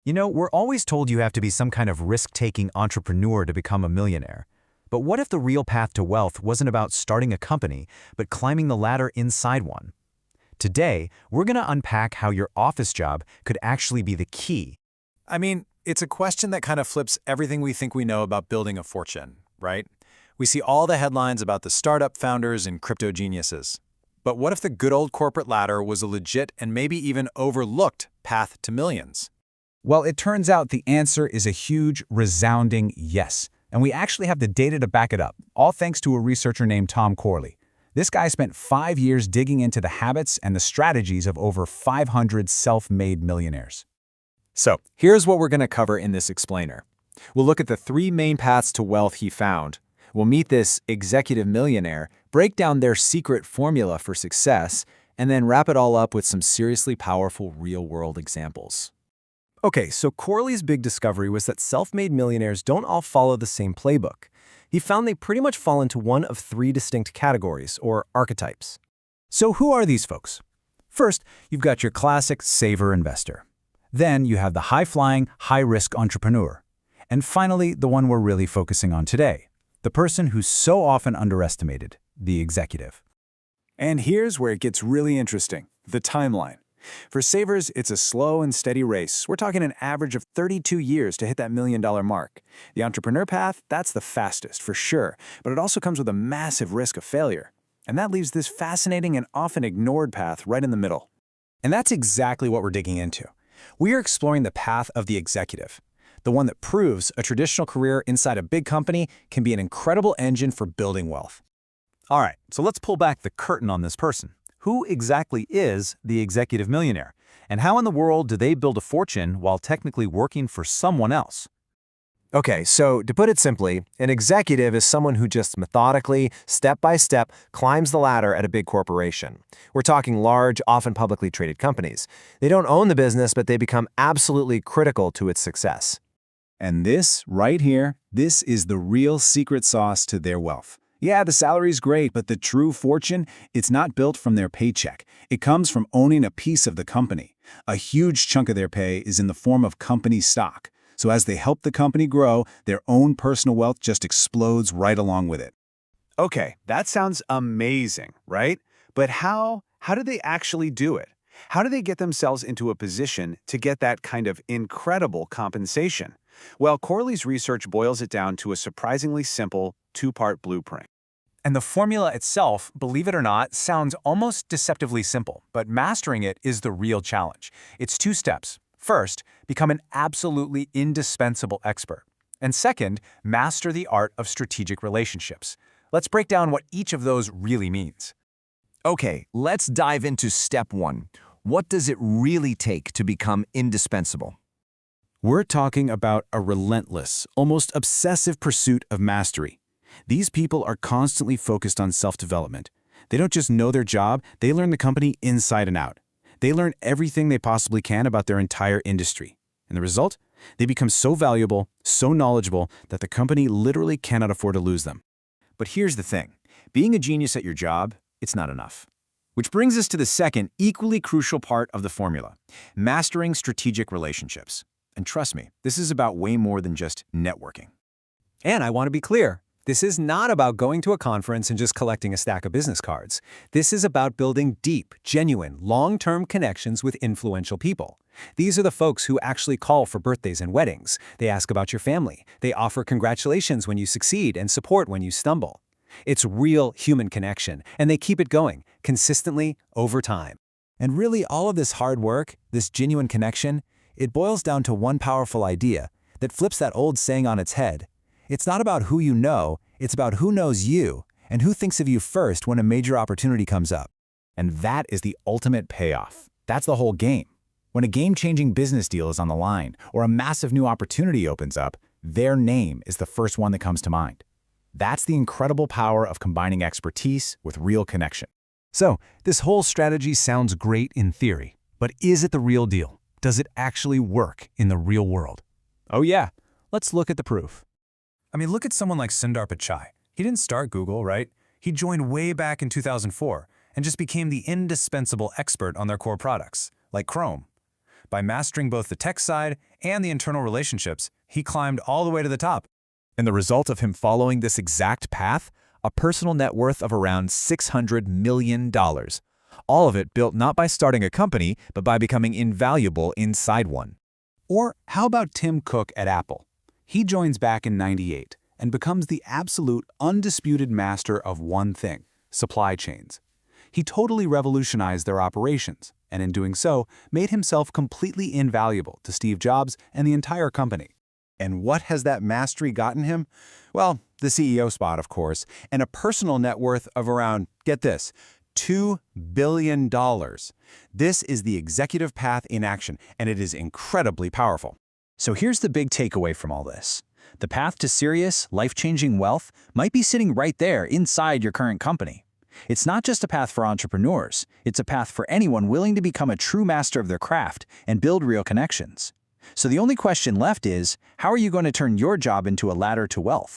You know, we're always told you have to be some kind of risk-taking entrepreneur to become a millionaire. But what if the real path to wealth wasn't about starting a company, but climbing the ladder inside one? Today, we're going to unpack how your office job could actually be the key. I mean, it's a question that kind of flips everything we think we know about building a fortune, right? We see all the headlines about the startup founders and crypto geniuses. But what if the good old corporate ladder was a legit and maybe even overlooked path to millions? Well, it turns out the answer is a huge, resounding yes. And we actually have the data to back it up, all thanks to a researcher named Tom Corley. This guy spent 5 years digging into the habits and the strategies of over 500 self-made millionaires. So, here's what we're going to cover in this explainer. We'll look at the 3 main paths to wealth he found. We'll meet this executive millionaire, break down their secret formula for success, and then wrap it all up with some seriously powerful real-world examples. Okay, so Corley's big discovery was that self-made millionaires don't all follow the same playbook. He found they pretty much fall into one of 3 distinct categories, or archetypes. So who are these folks? First, you've got your classic saver investor. Then you have the high-flying, high-risk entrepreneur. And finally, the one we're really focusing on today, the person who's so often underestimated, the executive. And here's where it gets really interesting, the timeline. For savers, it's a slow and steady race. We're talking an average of 32 years to hit that $1 million mark. The entrepreneur path, that's the fastest, for sure, but it also comes with a massive risk of failure. And that leaves this fascinating and often ignored path right in the middle. And that's exactly what we're digging into. We are exploring the path of the executive, the one that proves a traditional career inside a big company can be an incredible engine for building wealth. All right, so let's pull back the curtain on this person. Who exactly is the executive millionaire? And how in the world do they build a fortune while technically working for someone else? Okay, so to put it simply, an executive is someone who just methodically, step by step, climbs the ladder at a big corporation. We're talking large, often publicly traded companies. They don't own the business, but they become absolutely critical to its success. And this, right here, this is the real secret sauce to their wealth. Yeah, the salary's great, but the true fortune, it's not built from their paycheck. It comes from owning a piece of the company. A huge chunk of their pay is in the form of company stock. So as they help the company grow, their own personal wealth just explodes right along with it. Okay, that sounds amazing, right? But how do they actually do it? How do they get themselves into a position to get that kind of incredible compensation? Well, Corley's research boils it down to a surprisingly simple 2-part blueprint. And the formula itself, believe it or not, sounds almost deceptively simple, but mastering it is the real challenge. It's 2 steps. First, become an absolutely indispensable expert. And second, master the art of strategic relationships. Let's break down what each of those really means. Okay, let's dive into step 1. What does it really take to become indispensable? We're talking about a relentless, almost obsessive pursuit of mastery. These people are constantly focused on self-development. They don't just know their job, they learn the company inside and out. They learn everything they possibly can about their entire industry. And the result? They become so valuable, so knowledgeable, that the company literally cannot afford to lose them. But here's the thing. Being a genius at your job, it's not enough. Which brings us to the second, equally crucial part of the formula, mastering strategic relationships. And trust me, this is about way more than just networking. And I want to be clear, this is not about going to a conference and just collecting a stack of business cards. This is about building deep, genuine, long-term connections with influential people. These are the folks who actually call for birthdays and weddings. They ask about your family. They offer congratulations when you succeed and support when you stumble. It's real human connection, and they keep it going, consistently, over time. And really, all of this hard work, this genuine connection, it boils down to one powerful idea that flips that old saying on its head. It's not about who you know, it's about who knows you and who thinks of you first when a major opportunity comes up. And that is the ultimate payoff. That's the whole game. When a game-changing business deal is on the line or a massive new opportunity opens up, their name is the first one that comes to mind. That's the incredible power of combining expertise with real connection. So, this whole strategy sounds great in theory, but is it the real deal? Does it actually work in the real world? Oh yeah, let's look at the proof. I mean, look at someone like Sundar Pichai. He didn't start Google, right? He joined way back in 2004 and just became the indispensable expert on their core products, like Chrome. By mastering both the tech side and the internal relationships, he climbed all the way to the top. And the result of him following this exact path? A personal net worth of around $600 million. All of it built not by starting a company, but by becoming invaluable inside one. Or how about Tim Cook at Apple? He joins back in '98 and becomes the absolute undisputed master of one thing: supply chains. He totally revolutionized their operations, and in doing so, made himself completely invaluable to Steve Jobs and the entire company. And what has that mastery gotten him? Well, the CEO spot, of course, and a personal net worth of around, get this, $2 billion. This is the executive path in action, and it is incredibly powerful. So here's the big takeaway from all this. The path to serious, life-changing wealth might be sitting right there inside your current company. It's not just a path for entrepreneurs, it's a path for anyone willing to become a true master of their craft and build real connections. So the only question left is, how are you going to turn your job into a ladder to wealth?